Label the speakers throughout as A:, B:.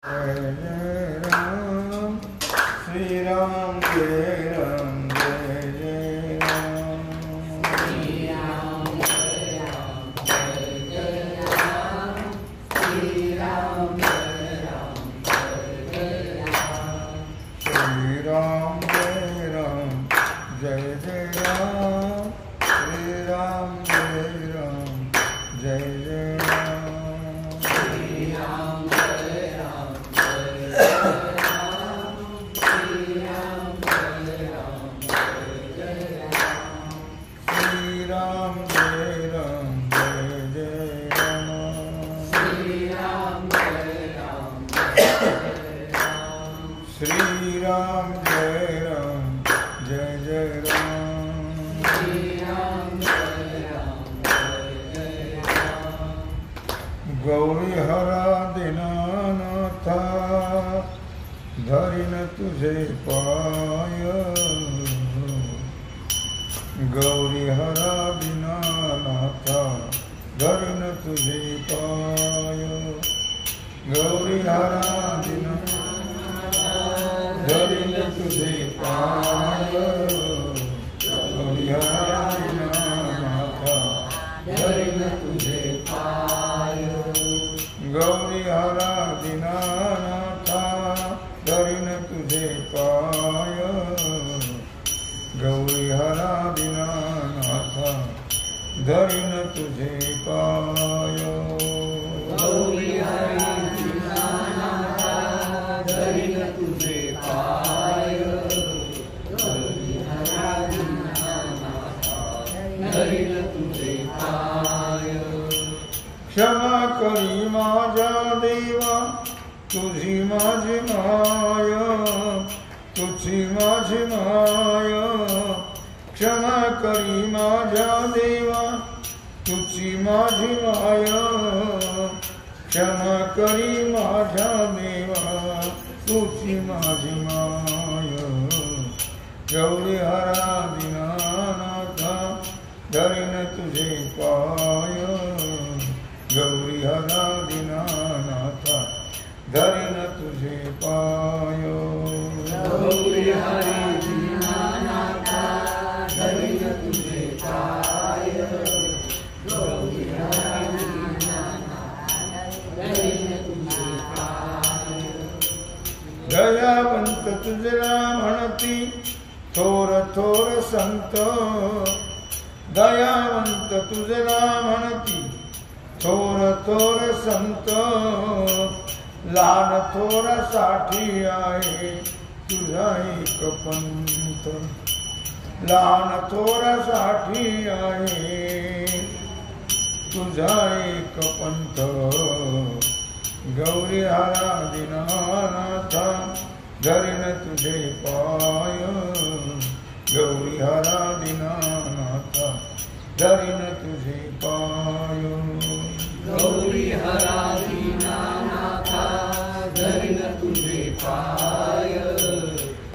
A: जय जय राम श्री राम जय राम जय जय राम श्री राम जय राम जय जय राम श्री राम जय राम जय जय राम श्री राम जय राम जय जय राम श्री राम जय राम जय जय राम श्री राम श्री राम जय राम जय जय राम श्री राम जय राम जय जय राम गौरी हरा दीनानाथा धरी न तुझे पाय गौरी हरा दीनानाथा धरी न तुझे पाय गौरी हरा दीनानाथा धरी न तुझे पाय गौरी हरा दीनानाथा धरी न तुझे पाय गौरी हरा दीनानाथा धरी न तुझे पाय गौरी हरा दीनानाथा धरी न तुझे पाय गौरी हरा दीनानाथा धरी न तुझे पाय गौरी हरा दीनानाथा धरी न तुझे पाय क्षमा करी माझ्या देवा तुझी माझी माया तुझी माझी माया क्षमा करी माझ्या देवा तुझी माझी माया क्षमा करी माझ्या देवा तुझी माझी माया गौरी हरा दीनानाथा धरी न तुझे पाय गौरी हरा दीनानाथा धरी न तुझे पाय गौरी हरा दीनानाथा धरी न तुझे पाय गौरी हरा दीनानाथा धरी न तुझे पाय दयावंत तुझला म्हणती थोर थोर संत दयावंत तुझला म्हणती थोर थोर संत लहान थोरासाठी आहे तुझा एक पंथ लहान थोरासाठी आहे तुझा एक पंथ गौरी हरा दीनानाथा धरी न तुझे पाय गौरी हरा दीनानाथा धरी न तुझे पाय गौरी हरा दीनानाथा धरी न तुझे पाय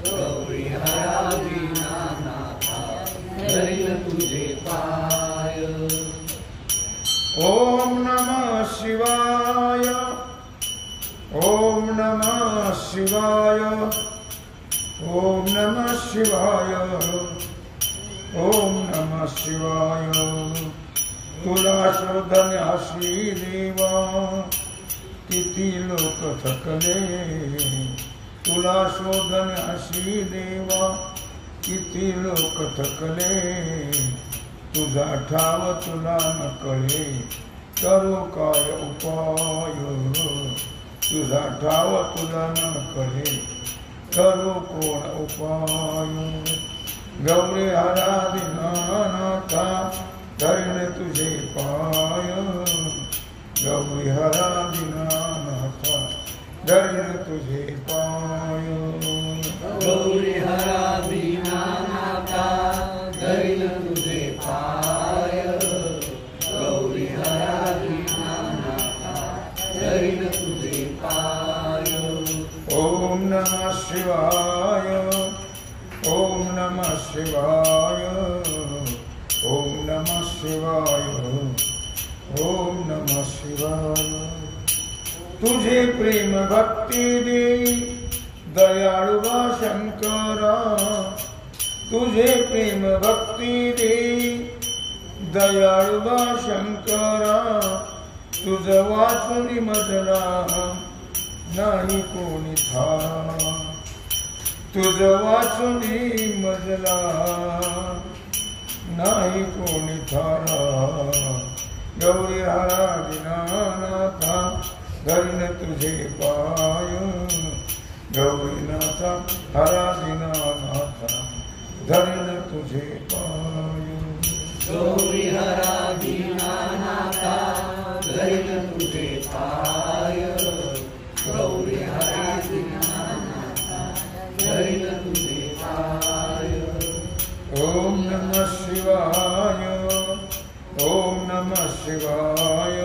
A: गौरी हरा दीनानाथा धरी न तुझे पाय ओम नमः शिवाय ओम नमः शिवाय ओम नमः शिवाय ओम नमः शिवाय तुला शोधण्याशी देवा किती लोक थकले तुला शोधण्याशी देवा किती लोक थकले तुझा ठाव तुला न कळे करू काय उपाय तुझा ठाव तुला न कळे करू कोण उपाय गौरी हरा दीनानाथा धरी न तुझे पाय गौरी हरा दीनानाथा धरी न तुझे पाय गौरी हरा दीनानाथा धरी न तुझे पाय गौरी हरा दीनानाथा धरी न तुझे पाय ओम नमः शिवाय ओम नमः शिवाय ओम नमः शिवाय ओम नमः शिवाय तुझे प्रेम भक्ति दे दयाळुवा शंकरा, तुझे प्रेम भक्ति दे दयाळुवा शंकरा, तुझ वाचुनी मजला नाही कोणी थारा, तुझ वाचुनी मजला नाही कोणी थारा. गौरी हरा दीनानाथा धरीन तुझे पाय, गौरीनाथा हरा दीनानाथा धरीन तुझे पाय.
B: गौरी हरा दीनानाथा धरीन तुझे पाय, गौरी हरा दीनानाथा धरीन तुझे पाय.
A: ओम नमः शिवाय, ओम नमः शिवाय,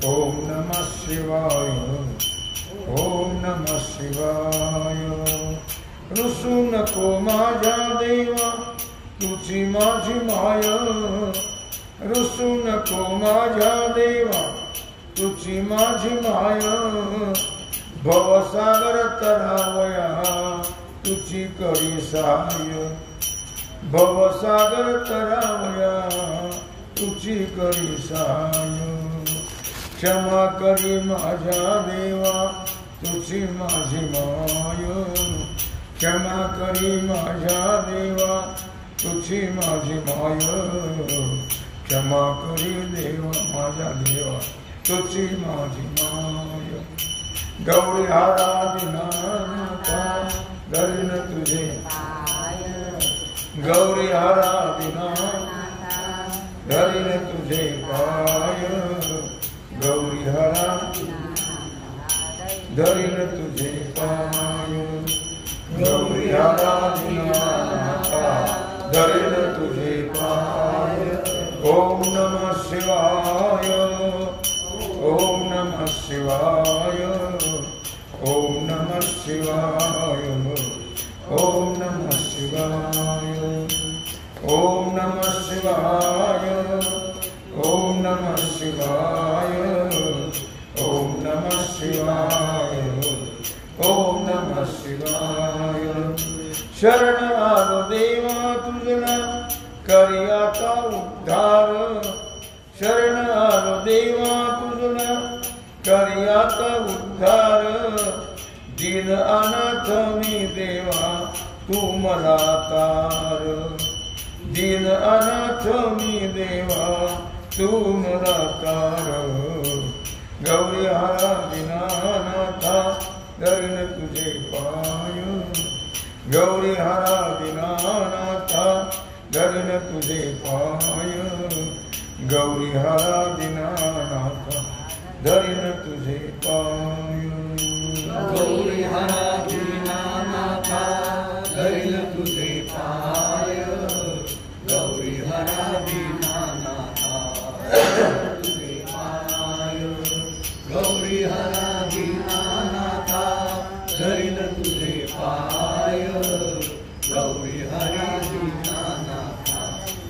A: ओम नमः शिवाय, ओम नमः शिवाय. रुसू नको माझ्या देवा तुझी माझी माया, रुसू नको माझ्या देवा तुझी माझी माया. भवसागर तरावया तुझी करी सहाय्य, भवसागर तरावया तुझी करी सहाय्य. क्षमा करी माझ्या देवा तुझी माझी माय, क्षमा करी माझ्या देवा तुझी माझी माय. क्षमा करी देवा माझ्या देवा तुझी माझी माय. गौरी हरा दीनानाथा धरीन तुझे, गौरी हरा दीनानाथा धरीन तुझे पाय, गौरी हरा धरीन तुझे पाय. गौरी हरा दीनानाथा धरीन तुझे पाय. ओम नमः शिवाय, ओम नमः शिवाय, ओम नमः शिवाय, ओम नमः शिवाय, ओम नमः शिवाय, ओम नमः शिवाय, ओम नमः शिवाय, ओम नमः शिवाय. शरण आलो देवा तुझला करी आता उद्धार, शरण आलो देवा तुझला करी आता उद्धार. दीन अनाथ मी देवा तू मला तार, दीन अनाथ मी देवा तू मला तार. गौरी हरा दीनानाथा धरीन तुझे पाय, गौरी हरा दीनानाथा धरीन तुझे पाय. गौरी हरा दीनानाथा धरीन तुझे पाय.
B: गौरी हरा दीनानाथा धरीन तुझे पाय, गौरी हरा दीनानाथा तुझे पाय. गौरी हरा दीनानाथा धरीन तुझे पाय, गौरी हरा दीनानाथा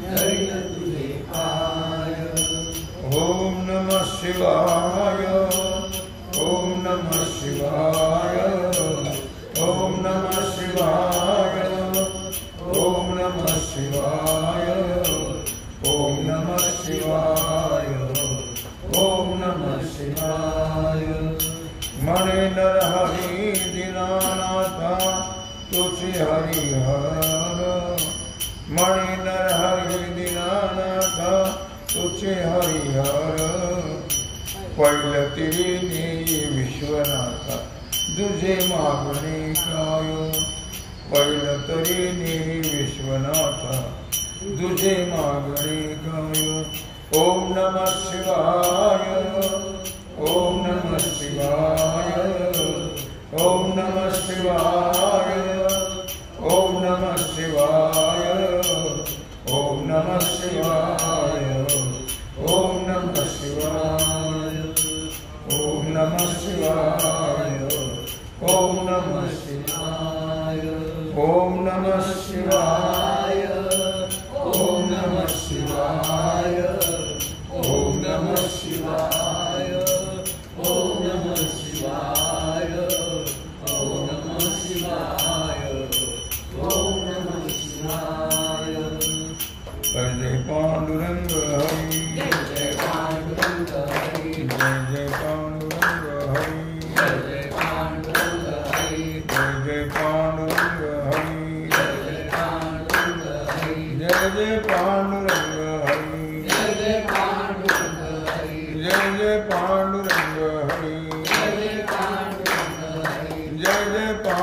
B: धरीन तुझे पाय.
A: ओम नमः शिवाय, ओम नमः शिवाय, ओम नमः शिवाय, ओम नमः शिवाय, ओम नमः शिवाय, ओम नमः शिवाय. मणे नर हरि दीनानाथा तुझे हरिहर, मणे नर हरि दीनानाथा तुझे हरिहर. पहिलं तिने विश्वनाथा तुझे मागणे काय, पहिलं तरी विश्वनाथा तुझे मागणे काय. ओम नमः शिवाय, ओम नमः शिवाय, ओम नमः शिवाय, ओम नमः शिवाय, ओम नमः शिवाय, ओम नमः शिवाय, ओम नमः शिवाय, ओम नमः शिवाय, ओम नमः शिवाय, ओम नमः शिवाय, ओम नमः शिवाय, ओम नमः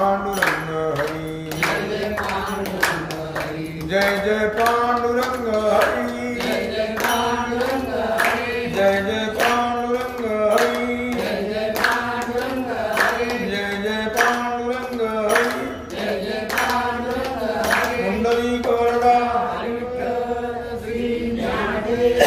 A: पांडुरंग हरि, जय जय पांडुरंग हरि, जय जय पांडुरंग हरि, जय जय पांडुरंग हरि, जय जय पांडुरंग हरि, जय जय पांडुरंग हरि, जय जय पांडुरंग हरि। पुंडरीक वरदा श्री ज्ञानदेव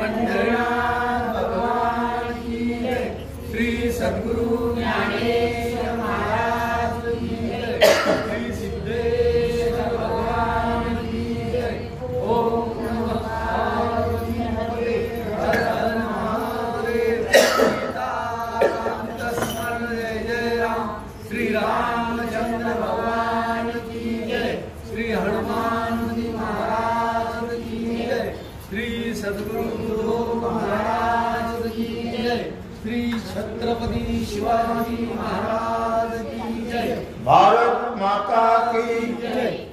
A: पंढरीनाथ भगवान की जय, श्री सद्गुरु ज्ञानेश्वर महाराज की जय, श्री सिद्धेश्वर भगवान की जय। ओम नमः पार्वती-पते, हर हर महादेव। सीताराम तस्मन् जय जय राम, श्री रामचंद्र भगवान की जय, श्री हनुमान जी महाराज की जय, श्री सद्गुरु महाराज की जय, श्री छत्रपति शिवाजी महाराज की जय। भारत माता की जय।